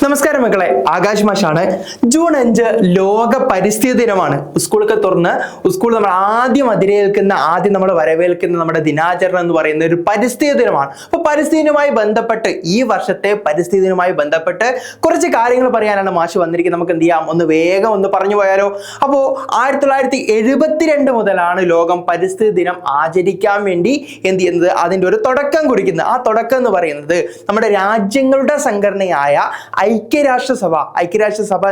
നമസ്കാരം മക്കളെ, ആകാശ് മാഷാണ്. ജൂൺ 5 ലോക പരിസ്ഥിതി ദിനമാണ്. സ്കൂളൊക്കെ തുറന്ന് സ്കൂൾ നമ്മൾ വരവേൽക്കുന്ന നമ്മുടെ ദിനാചരണം എന്ന് പറയുന്ന ഒരു പരിസ്ഥിതി ദിനമാണ്. അപ്പൊ പരിസ്ഥിതിയുമായി ബന്ധപ്പെട്ട് ഈ വർഷത്തെ പരിസ്ഥിതി ദിനവുമായി ബന്ധപ്പെട്ട് കുറച്ച് കാര്യങ്ങൾ പറയാനാണ് മാഷ് വന്നിരിക്കുന്നത്. നമുക്ക് എന്ത് ചെയ്യാം, വേഗം പറഞ്ഞു പോയാലോ. അപ്പോൾ 1972 മുതലാണ് ലോകം പരിസ്ഥിതി ദിനം ആചരിക്കാൻ വേണ്ടി എന്ത് ചെയ്യുന്നത്, അതിൻ്റെ ഒരു തുടക്കം കുറിക്കുന്നത്. ആ തുടക്കം എന്ന് പറയുന്നത് നമ്മുടെ രാജ്യങ്ങളുടെ സംഘടനയായ ഐക്യരാഷ്ട്രസഭ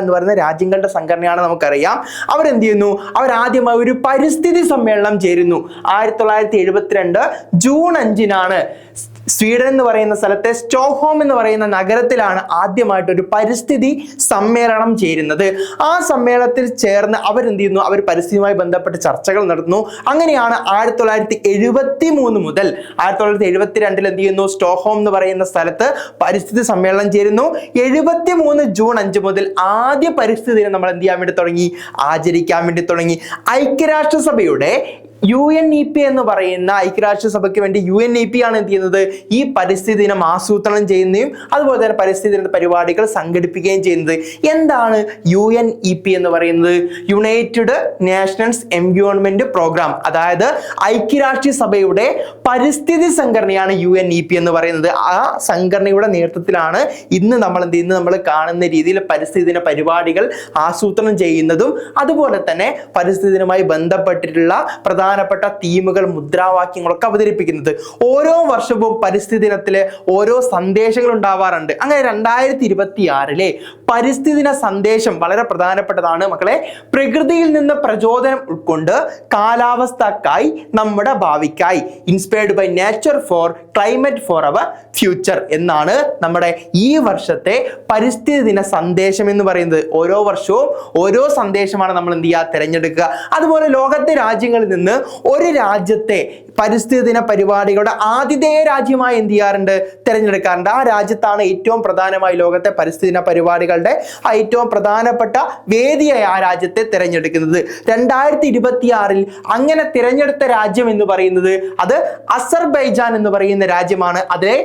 എന്ന് പറയുന്ന രാജ്യങ്ങളുടെ സംഘടനയാണ്. നമുക്കറിയാം അവരെന്ത് ചെയ്യുന്നു, അവരാദ്യമായി ഒരു പരിസ്ഥിതി സമ്മേളനം ചേരുന്നു. 1972 ജൂൺ 5 സ്വീഡൻ എന്ന് പറയുന്ന സ്ഥലത്തെ സ്റ്റോക്ക്ഹോം എന്ന് പറയുന്ന നഗരത്തിലാണ് ആദ്യമായിട്ട് ഒരു പരിസ്ഥിതി സമ്മേളനം ചേരുന്നത്. ആ സമ്മേളനത്തിൽ ചേർന്ന് അവരെന്ത് ചെയ്യുന്നു, അവർ പരിസ്ഥിതിയുമായി ബന്ധപ്പെട്ട് ചർച്ചകൾ നടത്തുന്നു. അങ്ങനെയാണ് 1973 മുതൽ 1972 എന്ത് ചെയ്യുന്നു, സ്റ്റോക്ക്ഹോം എന്ന് പറയുന്ന സ്ഥലത്ത് പരിസ്ഥിതി സമ്മേളനം ചേരുന്നു. 73 ജൂൺ 5 മുതൽ ആദ്യ പരിസ്ഥിതി ദിനം നമ്മൾ എന്ത് ചെയ്യാൻ വേണ്ടി തുടങ്ങി, ആചരിക്കാൻ വേണ്ടി തുടങ്ങി. ഐക്യരാഷ്ട്രസഭയുടെ UNEP എന്ന് പറയുന്ന ഐക്യരാഷ്ട്രസഭയ്ക്ക് വേണ്ടി UNEP ആണ് എന്ത് ചെയ്യുന്നത്, ഈ പരിസ്ഥിതി ദിനം ആസൂത്രണം ചെയ്യുന്നതും അതുപോലെ തന്നെ പരിസ്ഥിതി ദിന പരിപാടികൾ സംഘടിപ്പിക്കുകയും ചെയ്യുന്നത്. എന്താണ് UNEP എന്ന് പറയുന്നത്? United Nations Environment Programme. അതായത് ഐക്യരാഷ്ട്രസഭയുടെ പരിസ്ഥിതി സംഘടനയാണ് UNEP എന്ന് പറയുന്നത്. ആ സംഘടനയുടെ നേതൃത്വത്തിലാണ് ഇന്ന് നമ്മൾ കാണുന്ന രീതിയിൽ പരിസ്ഥിതി ദിന പരിപാടികൾ ആസൂത്രണം ചെയ്യുന്നതും അതുപോലെ തന്നെ പരിസ്ഥിതി ദിനവുമായി ബന്ധപ്പെട്ടിട്ടുള്ള പ്രധാനപ്പെട്ട തീമുകൾ, മുദ്രാവാക്യങ്ങളൊക്കെ അവതരിപ്പിക്കുന്നത്. ഓരോ വർഷവും പരിസ്ഥിതി ദിനത്തിലെ ഓരോ സന്ദേശങ്ങൾ ഉണ്ടാവാറുണ്ട്. അങ്ങനെ 2026 പരിസ്ഥിതി ദിന സന്ദേശം വളരെ പ്രധാനപ്പെട്ടതാണ് മക്കളെ. പ്രകൃതിയിൽ നിന്ന് പ്രചോദനം ഉൾക്കൊണ്ട് കാലാവസ്ഥക്കായി നമ്മുടെ ഭാവിക്കായി, inspired by nature for climate for our future എന്നാണ് നമ്മുടെ ഈ വർഷത്തെ പരിസ്ഥിതി ദിന സന്ദേശം എന്ന് പറയുന്നത്. ഓരോ വർഷവും ഓരോ സന്ദേശമാണ് നമ്മൾ എന്ത് ചെയ്യുക, തിരഞ്ഞെടുക്കുക. അതുപോലെ ലോകത്തെ രാജ്യങ്ങളിൽ നിന്ന് ഒരു രാജ്യത്തെ പരിസ്ഥിതി ദിന പരിപാടികളുടെ ആതിഥേയ രാജ്യമായി എന്ത് ചെയ്യാറുണ്ട്, തിരഞ്ഞെടുക്കാറുണ്ട്. ആ രാജ്യത്താണ് ഏറ്റവും പ്രധാനമായി ലോകത്തെ പരിസ്ഥിതി ദിന പരിപാടികളുടെ ഏറ്റവും പ്രധാനപ്പെട്ട വേദിയായി ആ രാജ്യത്തെ തിരഞ്ഞെടുക്കുന്നത്. 2026 അങ്ങനെ തിരഞ്ഞെടുത്ത രാജ്യം എന്ന് പറയുന്നത് അത് അസർബൈജാൻ എന്ന് പറയുന്ന രാജ്യമാണ്. അതിലെ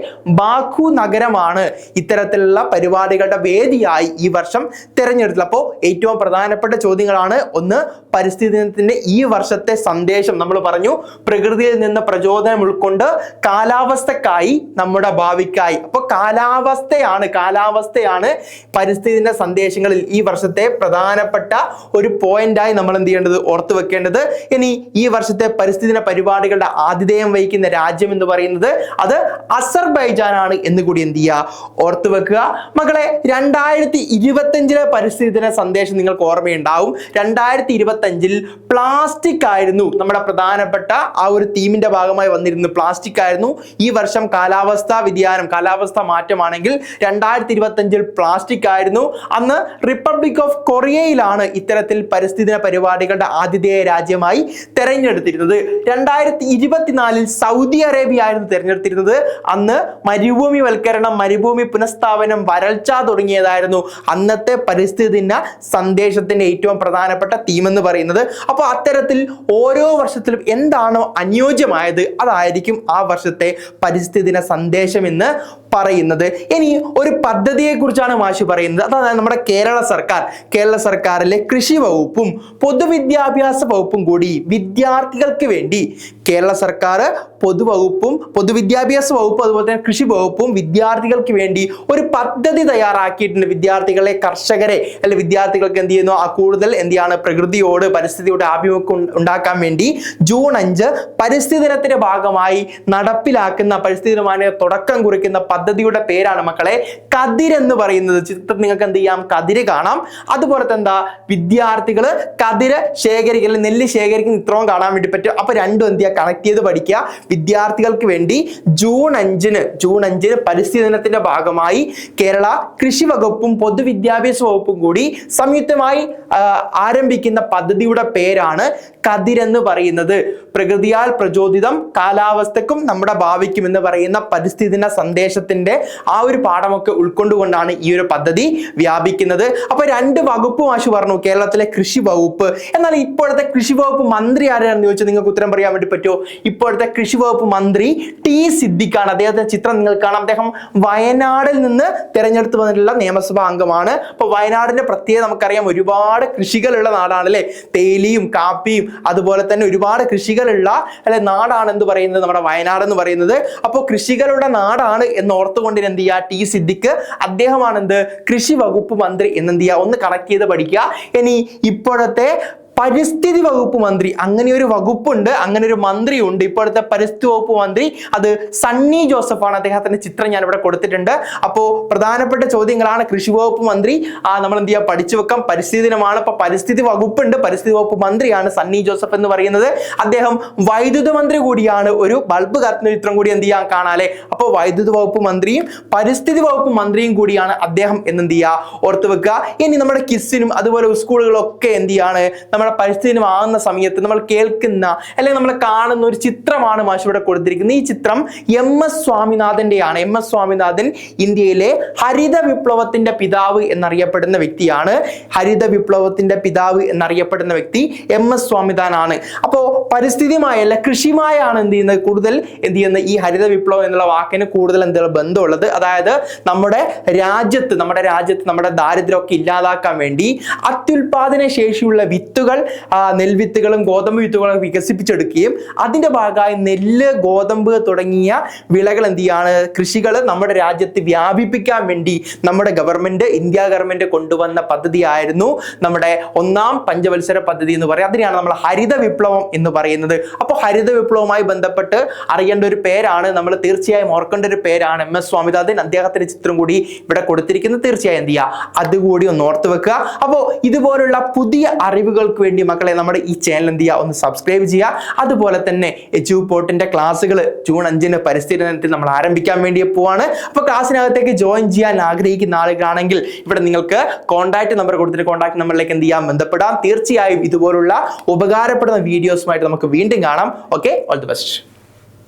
ബാക്കു നഗരമാണ് ഇത്തരത്തിലുള്ള പരിപാടികളുടെ വേദിയായി ഈ വർഷം തിരഞ്ഞെടുത്തത്. അപ്പോൾ ഏറ്റവും പ്രധാനപ്പെട്ട ചോദ്യങ്ങളാണ്. ഒന്ന്, പരിസ്ഥിതി ദിനത്തിന്റെ ഈ വർഷത്തെ സന്ദേശം നമ്മൾ പറഞ്ഞു, പ്രകൃതിയിൽ നിന്ന് പ്രചോദനം ഉൾക്കൊണ്ട് കാലാവസ്ഥക്കായി നമ്മുടെ ഭാവിക്കായി. അപ്പോൾ കാലാവസ്ഥയാണ് പരിസ്ഥിതി ദിന സന്ദേശങ്ങളിൽ ഈ വർഷത്തെ പ്രധാനപ്പെട്ട ഒരു പോയിന്റായി നമ്മൾ എന്ത് ചെയ്യേണ്ടത്, ഓർത്തു വെക്കേണ്ടത്. ഇനി ഈ വർഷത്തെ പരിസ്ഥിതി ദിന പരിപാടികളുടെ ആതിഥേയം വഹിക്കുന്ന രാജ്യം എന്ന് പറയുന്നത് അത് അസർബൈജാൻ ആണ് എന്ന് കൂടി എന്ത് ചെയ്യുക, ഓർത്തു വെക്കുക. മക്കളെ, 2025 പരിസ്ഥിതി ദിന സന്ദേശം നിങ്ങൾക്ക് ഓർമ്മയുണ്ടാവും. 2025 പ്ലാസ്റ്റിക് ആയിരുന്നു നമ്മുടെ പ്രധാനപ്പെട്ട ആ ഒരു തീമിന്റെ ഭാഗമായി വന്നിരുന്നത്. പ്ലാസ്റ്റിക് ആയിരുന്നു. ഈ വർഷം കാലാവസ്ഥ മാറ്റമാണെങ്കിൽ 2025 പ്ലാസ്റ്റിക് ആയിരുന്നു. അന്ന് റിപ്പബ്ലിക് ഓഫ് കൊറിയയിലാണ് ഇത്തരത്തിൽ പരിസ്ഥിതി ദിന പരിപാടികളുടെ ആതിഥേയ രാജ്യമായി തെരഞ്ഞെടുത്തിരുന്നത്. 2024 സൗദി അറേബ്യ ആയിരുന്നു തെരഞ്ഞെടുത്തിരുന്നത്. അന്ന് മരുഭൂമിവൽക്കരണം, മരുഭൂമി പുനഃസ്ഥാപനം, വരൾച്ച തുടങ്ങിയതായിരുന്നു അന്നത്തെ പരിസ്ഥിതി ദിന സന്ദേശത്തിന്റെ ഏറ്റവും പ്രധാനപ്പെട്ട തീം എന്ന് പറയുന്നത്. അപ്പോൾ അത്തരത്തിൽ ഓരോ വർഷത്തിലും എന്താണോ അനുയോജ്യമായത് അതായിരിക്കും ആ വർഷത്തെ പരിസ്ഥിതി ദിന സന്ദേശം എന്ന് പറയുന്നത്. ഇനി ഒരു പദ്ധതിയെ കുറിച്ചാണ് മാഷി പറയുന്നത്. അതായത് നമ്മുടെ കേരള സർക്കാരിലെ കൃഷി വകുപ്പും പൊതുവിദ്യാഭ്യാസ വകുപ്പും കൂടി വിദ്യാർത്ഥികൾക്ക് വേണ്ടി, കേരള സർക്കാർ പൊതുവിദ്യാഭ്യാസ വകുപ്പ് അതുപോലെ തന്നെ കൃഷി വകുപ്പും വിദ്യാർത്ഥികൾക്ക് വേണ്ടി ഒരു പദ്ധതി തയ്യാറാക്കിയിട്ടുണ്ട്. വിദ്യാർത്ഥികളെ, കർഷകരെ വിദ്യാർത്ഥികൾക്ക് എന്ത് ചെയ്യുന്നു, കൂടുതൽ എന്ത് ചെയ്യാണ്, പ്രകൃതിയോട് പരിസ്ഥിതിയോട് ആഭിമുഖ്യം ഉണ്ടാക്കാൻ വേണ്ടി ജൂൺ 5 പരിസ്ഥിതി ദിനത്തിന്റെ ഭാഗമായി നടപ്പിലാക്കുന്ന, പരിസ്ഥിതി ദിനമായ തുടക്കം കുറിക്കുന്ന പദ്ധതിയുടെ പേരാണ് മക്കളെ കതിർ എന്ന് പറയുന്നത്. ചിത്രത്തിൽ നിങ്ങൾക്ക് എന്ത് ചെയ്യാം, കതിര് കാണാം. അതുപോലെ തന്നെ വിദ്യാർത്ഥികൾ കതിര് ശേഖരിക്കൽ, നെല്ല് ശേഖരിക്കുന്ന ചിത്രവും കാണാൻ വേണ്ടി പറ്റും. അപ്പൊ രണ്ടും എന്ത് ചെയ്യുക, കണക്ട് ചെയ്ത് പഠിക്കുക. വിദ്യാർത്ഥികൾക്ക് വേണ്ടി ജൂൺ 5 പരിസ്ഥിതി ദിനത്തിന്റെ ഭാഗമായി കേരള കൃഷി വകുപ്പും പൊതുവിദ്യാഭ്യാസ വകുപ്പും കൂടി സംയുക്തമായി ആരംഭിക്കുന്ന പദ്ധതിയുടെ പേരാണ് കതിരെന്ന് പറയുന്നത്. പ്രകൃതിയാൽ പ്രചോദിതം, കാലാവസ്ഥക്കും നമ്മുടെ ഭാവിക്കും എന്ന് പറയുന്ന പരിസ്ഥിതി ദിന സന്ദേശത്തിന്റെ ആ ഒരു പാഠമൊക്കെ ഉൾക്കൊണ്ടുകൊണ്ടാണ് ഈ ഒരു പദ്ധതി വ്യാപിക്കുന്നത്. അപ്പൊ 2 വകുപ്പ് മാഷ് പറഞ്ഞു, കേരളത്തിലെ കൃഷി വകുപ്പ്. എന്നാൽ ഇപ്പോഴത്തെ കൃഷി വകുപ്പ് മന്ത്രി ആരാണെന്ന് ചോദിച്ചാൽ നിങ്ങൾക്ക് ഉത്തരം പറയാൻ വേണ്ടി പറ്റുമോ? ഇപ്പോഴത്തെ കൃഷി കൃഷി വകുപ്പ് മന്ത്രി ടി സിദ്ദിഖാണ്. അദ്ദേഹത്തിന്റെ ചിത്രം നിങ്ങൾക്ക് കാണാം. അദ്ദേഹം വയനാടിൽ നിന്ന് തിരഞ്ഞെടുത്ത് വന്നിട്ടുള്ള നിയമസഭാ അംഗമാണ്. അപ്പൊ വയനാടിന്റെ പ്രത്യേകത നമുക്കറിയാം, ഒരുപാട് കൃഷികളുള്ള നാടാണ് അല്ലെ. തേയിലയും കാപ്പിയും അതുപോലെ തന്നെ ഒരുപാട് കൃഷികളുള്ള അല്ലെ നാടാണ് എന്ത് പറയുന്നത്, നമ്മുടെ വയനാട് എന്ന് പറയുന്നത്. അപ്പോൾ കൃഷികളുടെ നാടാണ് എന്ന് ഓർത്തുകൊണ്ട് എന്ത് ചെയ്യുക, ടി സിദ്ദിഖ് അദ്ദേഹമാണ് എന്ത് കൃഷി വകുപ്പ് മന്ത്രി എന്നെന്ത് ചെയ്യുക, ഒന്ന് കറക്റ്റ് ചെയ്ത് പഠിക്കുക. ഇനി ഇപ്പോഴത്തെ പരിസ്ഥിതി വകുപ്പ് മന്ത്രി, അങ്ങനെ ഒരു വകുപ്പുണ്ട്, അങ്ങനെ ഒരു മന്ത്രിയുണ്ട്. ഇപ്പോഴത്തെ പരിസ്ഥിതി വകുപ്പ് മന്ത്രി അത് സണ്ണി ജോസഫ് ആണ്. അദ്ദേഹത്തിന്റെ ചിത്രം ഞാൻ ഇവിടെ കൊടുത്തിട്ടുണ്ട്. അപ്പോൾ പ്രധാനപ്പെട്ട ചോദ്യങ്ങളാണ്. കൃഷി വകുപ്പ് മന്ത്രി നമ്മൾ എന്ത് ചെയ്യുക, പഠിച്ചു വെക്കാം. പരിസ്ഥിതി ദിനമാണ്. അപ്പൊ പരിസ്ഥിതി വകുപ്പുണ്ട്, പരിസ്ഥിതി വകുപ്പ് മന്ത്രിയാണ് സണ്ണി ജോസഫ് എന്ന് പറയുന്നത്. അദ്ദേഹം വൈദ്യുത മന്ത്രി കൂടിയാണ്. ഒരു ബൾബ് കത്തുന്ന ചിത്രം കൂടി എന്ത് ചെയ്യാൻ കാണാല്ലേ. അപ്പോൾ വൈദ്യുത വകുപ്പ് മന്ത്രിയും പരിസ്ഥിതി വകുപ്പ് മന്ത്രിയും കൂടിയാണ് അദ്ദേഹം എന്നെന്ത് ചെയ്യുക, ഓർത്തു വെക്കുക. ഇനി നമ്മുടെ കിസ്സിനും അതുപോലെ സ്കൂളുകളൊക്കെ എന്ത് ചെയ്യാണ്, നമ്മുടെ പരിസ്ഥിതി ആകുന്ന സമയത്ത് നമ്മൾ കേൾക്കുന്ന അല്ലെങ്കിൽ നമ്മൾ കാണുന്ന ഒരു ചിത്രമാണ് മാഷ് ഇവിടെ കൊടുത്തിരിക്കുന്നത്. ഈ ചിത്രം MS സ്വാമിനാഥന്റെയാണ്. MS സ്വാമിനാഥൻ ഇന്ത്യയിലെ ഹരിത വിപ്ലവത്തിന്റെ പിതാവ് എന്നറിയപ്പെടുന്ന വ്യക്തിയാണ്. ഹരിത വിപ്ലവത്തിന്റെ പിതാവ് എന്നറിയപ്പെടുന്ന വ്യക്തി MS സ്വാമിനാഥനാണ്. അപ്പോൾ പരിസ്ഥിതിയുമായല്ല കൃഷിയുമായാണ് എന്ത് ചെയ്യുന്നത്, കൂടുതൽ എന്ത് ചെയ്യുന്നത്, ഈ ഹരിത വിപ്ലവം എന്നുള്ള വാക്കിന് കൂടുതൽ എന്താണ് ബന്ധമുള്ളത്. അതായത് നമ്മുടെ രാജ്യത്ത് നമ്മുടെ ദാരിദ്ര്യമൊക്കെ ഇല്ലാതാക്കാൻ വേണ്ടി അത്യുൽപാദന ശേഷിയുള്ള വിത്തുകൾ, നെൽവിത്തുകളും ഗോതമ്പ് വിത്തുകളും വികസിപ്പിച്ചെടുക്കുകയും അതിന്റെ ഭാഗമായി നെല്ല്, ഗോതമ്പ് തുടങ്ങിയ വിളകൾ എന്ത് ചെയ്യാണ്, കൃഷികൾ നമ്മുടെ രാജ്യത്ത് വ്യാപിപ്പിക്കാൻ വേണ്ടി നമ്മുടെ ഇന്ത്യ ഗവൺമെന്റ് കൊണ്ടുവന്ന പദ്ധതിയായിരുന്നു നമ്മുടെ 1ാം പഞ്ചവത്സര പദ്ധതി എന്ന് പറയും. അതിനെയാണ് നമ്മൾ ഹരിത വിപ്ലവം എന്ന് പറയുന്നത്. അപ്പോൾ ഹരിത വിപ്ലവവുമായി ബന്ധപ്പെട്ട് അറിയേണ്ട ഒരു പേരാണ്, നമ്മൾ തീർച്ചയായും ഓർക്കേണ്ട ഒരു പേരാണ് MS സ്വാമിനാഥൻ. അദ്ദേഹത്തിന്റെ ചിത്രം കൂടി ഇവിടെ കൊടുത്തിരിക്കുന്നത്. തീർച്ചയായും എന്ത് ചെയ്യുക, അതുകൂടി ഒന്ന് ഓർത്ത് വെക്കുക. അപ്പോൾ ഇതുപോലുള്ള പുതിയ അറിവുകൾക്ക് വേണ്ടി മക്കളെ നമ്മുടെ ഈ ചാനൽ എന്ത് ചെയ്യുക, ഒന്ന് സബ്സ്ക്രൈബ് ചെയ്യുക. അതുപോലെ തന്നെ എജ്യൂപോർട്ടിന്റെ ക്ലാസ്സുകൾ ജൂൺ 5 പരിസ്ഥിതി ദിനത്തിൽ നമ്മൾ ആരംഭിക്കാൻ വേണ്ടി പോവാണ്. അപ്പോൾ ക്ലാസ്സിനകത്തേക്ക് ജോയിൻ ചെയ്യാൻ ആഗ്രഹിക്കുന്ന ആളുകളാണെങ്കിൽ ഇവിടെ നിങ്ങൾക്ക് കോൺടാക്ട് നമ്പർ കൊടുത്തിട്ട് കോൺടാക്ട് നമ്പറിലേക്ക് എന്ത് ചെയ്യാം, ബന്ധപ്പെടാം. തീർച്ചയായും ഇതുപോലുള്ള ഉപകാരപ്പെടുന്ന വീഡിയോസുമായിട്ട് നമുക്ക് വീണ്ടും കാണാം. Okay, all the best.